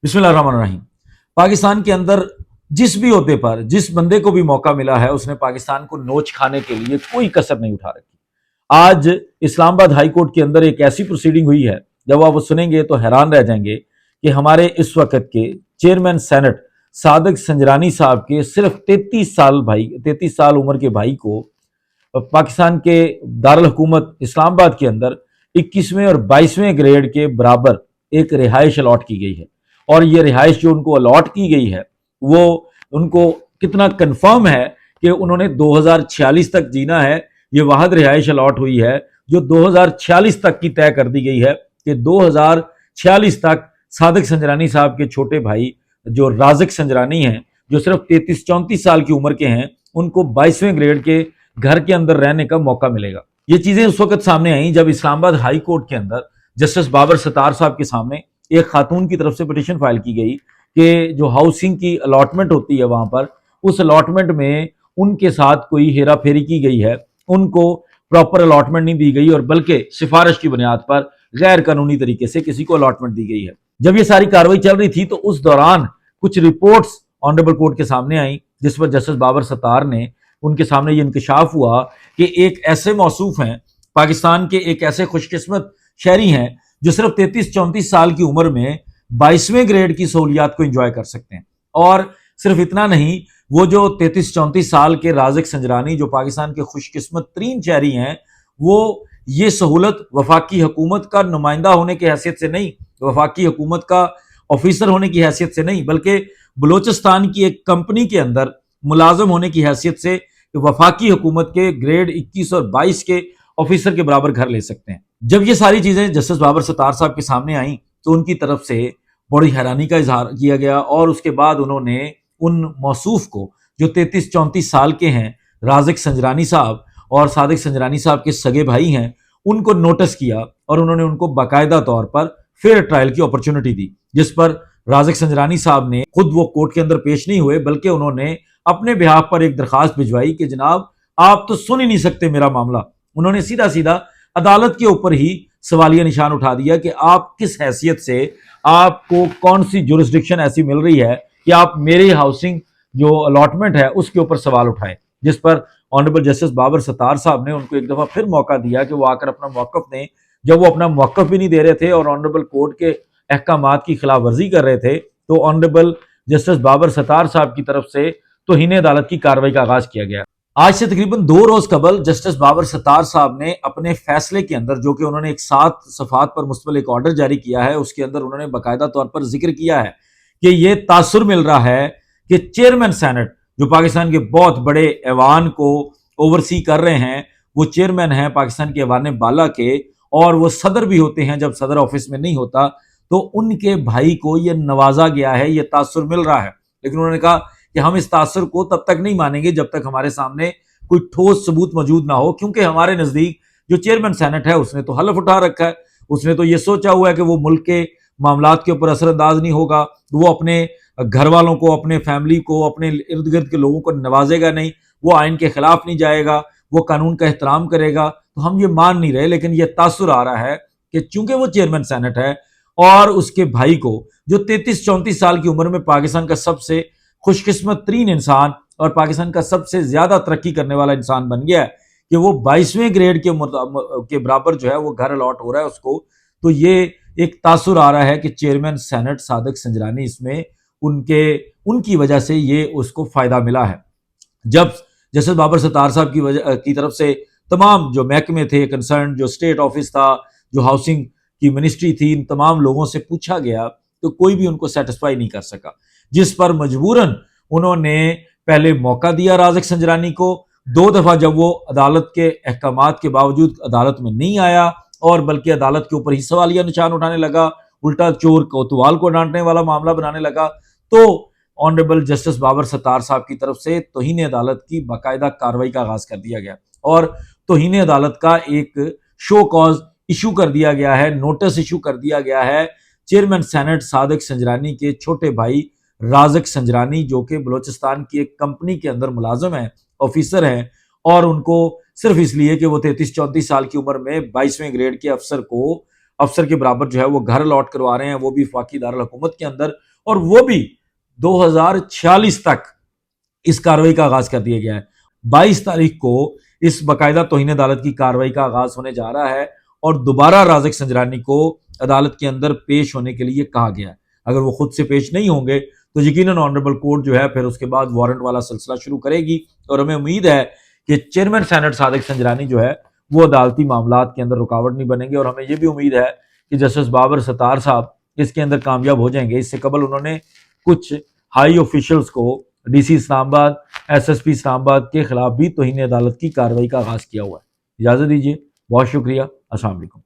बिस्मिल्लाहिर्रहमानिर्रहीम। पाकिस्तान के अंदर जिस भी ओहदे पर जिस बंदे को भी मौका मिला है उसने पाकिस्तान को नोच खाने के लिए कोई कसर नहीं उठा रखी। आज इस्लामाबाद हाई कोर्ट के अंदर एक ऐसी प्रोसीडिंग हुई है, जब आप वो सुनेंगे तो हैरान रह जाएंगे कि हमारे इस वक्त के चेयरमैन सेनेट सादिक संजरानी साहब के सिर्फ 33 साल उम्र के भाई को पाकिस्तान के दारुल हुकूमत इस्लामाबाद के अंदर 21वें और 22वें ग्रेड के बराबर एक रिहाइश अलॉट की गई है। और ये रिहाइश जो उनको अलॉट की गई है वो उनको कितना कंफर्म है कि उन्होंने 2046 तक जीना है। ये वाहद रिहाइश अलॉट हुई है जो 2046 तक की तय कर दी गई है कि 2046 तक सादिक संजरानी साहब के छोटे भाई जो राजिक संजरानी हैं, जो सिर्फ 33-34 साल की उम्र के हैं, उनको 22वें ग्रेड के घर के अंदर रहने का मौका मिलेगा। ये चीजें उस वक्त सामने आई जब इस्लामाबाद हाई कोर्ट के अंदर जस्टिस बाबर सत्तार साहब के सामने एक खातून की तरफ से पिटीशन फाइल की गई कि जो हाउसिंग की अलॉटमेंट होती है वहां पर, उस अलॉटमेंट में उनके साथ कोई हेरा फेरी की गई है, उनको प्रॉपर अलॉटमेंट नहीं दी गई और बल्कि सिफारिश की बुनियाद पर गैर कानूनी तरीके से किसी को अलॉटमेंट दी गई है। जब ये सारी कार्रवाई चल रही थी तो उस दौरान कुछ रिपोर्ट्स ऑनरेबल कोर्ट के सामने आई जिस पर जस्टिस बाबर सत्तार ने उनके सामने ये इंकशाफ हुआ कि एक ऐसे मौसूफ हैं, पाकिस्तान के एक ऐसे खुशकिस्मत शहरी हैं जो सिर्फ 33-34 साल की उम्र में 22वें ग्रेड की सहूलियात को एंजॉय कर सकते हैं। और सिर्फ इतना नहीं, वो जो 33-34 साल के राजिक संजरानी जो पाकिस्तान के खुशकिस्मत तरीन शहरी हैं, वो ये सहूलत वफाकी हुकूमत का नुमाइंदा होने की हैसियत से नहीं, वफाकी हुकूमत का ऑफिसर होने की हैसियत से नहीं, बल्कि बलूचिस्तान की एक कंपनी के अंदर मुलाजम होने की हैसियत से वफाकी हुकूमत के ग्रेड 21 और 22 के ऑफिसर के बराबर घर ले सकते हैं। जब ये सारी चीजें जस्टिस बाबर सत्तार साहब के सामने आई तो उनकी तरफ से बड़ी हैरानी का इजहार किया गया और उसके बाद उन्होंने उन मौसूफ को जो 33-34 साल के हैं, राजिक संजरानी साहब और सादिक संजरानी साहब के सगे भाई हैं, उनको नोटिस किया और उन्होंने उनको बाकायदा तौर पर फेयर ट्रायल की अपॉर्चुनिटी दी, जिस पर राजिक संजरानी साहब ने खुद वो कोर्ट के अंदर पेश नहीं हुए बल्कि उन्होंने अपने बिहाफ पर एक दरखास्त भिजवाई कि जनाब आप तो सुन ही नहीं सकते मेरा मामला। उन्होंने सीधा सीधा अदालत के ऊपर ही सवालिया निशान उठा दिया कि आप किस हैसियत से, आपको कौन सी जुरिस्डिक्शन ऐसी मिल रही है कि आप मेरी हाउसिंग जो अलॉटमेंट है उसके ऊपर सवाल उठाएं। जिस पर ऑनरेबल जस्टिस बाबर सत्तार साहब ने उनको एक दफा फिर मौका दिया कि वो आकर अपना मौकफ दें। जब वो अपना मौकफ भी नहीं दे रहे थे और ऑनरेबल कोर्ट के अहकामात की खिलाफ वर्जी कर रहे थे तो ऑनरेबल जस्टिस बाबर सत्तार साहब की तरफ से तौहीन अदालत की कार्रवाई का आगाज किया गया। आज से तकरीबन 2 रोज कबल जस्टिस बाबर सत्तार साहब ने अपने फैसले के अंदर, जो कि उन्होंने एक 7 सफात पर मुश्तमिल एक ऑर्डर जारी किया है, उसके अंदर उन्होंने बाकायदा तौर पर जिक्र किया है कि ये तासुर मिल रहा है कि चेयरमैन सेनेट जो पाकिस्तान के बहुत बड़े ऐवान को ओवरसी कर रहे हैं, वो चेयरमैन हैं पाकिस्तान के ऐवान बाला के और वो सदर भी होते हैं जब सदर ऑफिस में नहीं होता, तो उनके भाई को ये नवाजा गया है, ये तासुर मिल रहा है। लेकिन उन्होंने कहा कि हम इस तासुर को तब तक नहीं मानेंगे जब तक हमारे सामने कोई ठोस सबूत मौजूद ना हो, क्योंकि हमारे नजदीक जो चेयरमैन सेनेट है उसने तो हलफ उठा रखा है, उसने तो ये सोचा हुआ है कि वो मुल्क के मामलात के ऊपर असरअंदाज नहीं होगा, वो अपने घर वालों को, अपने फैमिली को, अपने इर्द गिर्द के लोगों को नवाजेगा नहीं, वो आइन के खिलाफ नहीं जाएगा, वो कानून का एहतराम करेगा। तो हम ये मान नहीं रहे, लेकिन ये तासुर आ रहा है कि चूंकि वो चेयरमैन सेनेट है और उसके भाई को जो 33-34 साल की उम्र में पाकिस्तान का सबसे खुशकिस्मत तरीन इंसान और पाकिस्तान का सबसे ज्यादा तरक्की करने वाला इंसान बन गया है कि वो 22वें ग्रेड के बराबर जो है वो घर अलॉट हो रहा है उसको। तो ये एक तासुर आ रहा है कि चेयरमैन सेनेट सादिक संजरानी इसमें उनकी वजह से ये उसको फायदा मिला है। जब जस्टिस बाबर सत्तार साहब की तरफ से तमाम जो महकमे थे कंसर्न, जो स्टेट ऑफिस था, जो हाउसिंग की मिनिस्ट्री थी, इन तमाम लोगों से पूछा गया तो कोई भी उनको सेटिस्फाई नहीं कर सका, जिस पर मजबूरन उन्होंने पहले मौका दिया राजिक संजरानी को। 2 दफा जब वो अदालत के अहकामात के बावजूद अदालत में नहीं आया और बल्कि अदालत के ऊपर ही सवालिया निशान उठाने लगा, उल्टा चोर कोतवाल को डांटने वाला मामला बनाने लगा, तो ऑनरेबल जस्टिस बाबर सत्तार साहब की तरफ से तौहीन अदालत की बाकायदा कार्रवाई का आगाज कर दिया गया और तौहीन अदालत का एक शो कॉज इशू कर दिया गया है, नोटिस इशू कर दिया गया है चेयरमैन सेनेट सादिक संजरानी के छोटे भाई राजिक संजरानी, जो कि बलूचिस्तान की एक कंपनी के अंदर मुलाजिम है, ऑफिसर हैं, और उनको सिर्फ इसलिए कि वो 33-34 साल की उम्र में 22वें ग्रेड के अफसर के बराबर जो है वो घर अलॉट करवा रहे हैं, वो भी वफाकी दारुल हुकूमत के अंदर, اور وہ بھی 2046 تک اس کارروائی کا آغاز کر دیا گیا ہے۔ 22 تاریخ کو اس باقاعدہ توہین عدالت کی کارروائی کا آغاز ہونے جا رہا ہے اور دوبارہ رازق سنجرانی کو عدالت کے اندر پیش ہونے کے لیے کہا گیا ہے۔ اگر وہ خود سے پیش نہیں ہوں گے تو یقیناً آنریبل کورٹ جو ہے پھر اس کے بعد وارنٹ والا سلسلہ شروع کرے گی، اور ہمیں امید ہے کہ چیئرمین سینٹ صادق سنجرانی جو ہے وہ عدالتی معاملات کے اندر رکاوٹ نہیں بنیں گے، اور ہمیں یہ بھی امید ہے کہ جسٹس بابر ستار صاحب اس کے اندر کامیاب ہو جائیں گے۔ اس سے قبل انہوں نے کچھ ہائی آفیشلز کو، ڈی سی اسلام آباد، ایس ایس پی اسلام آباد کے خلاف بھی توہین عدالت کی کارروائی کا آغاز کیا ہوا ہے۔ اجازت دیجیے، بہت شکریہ، السلام علیکم۔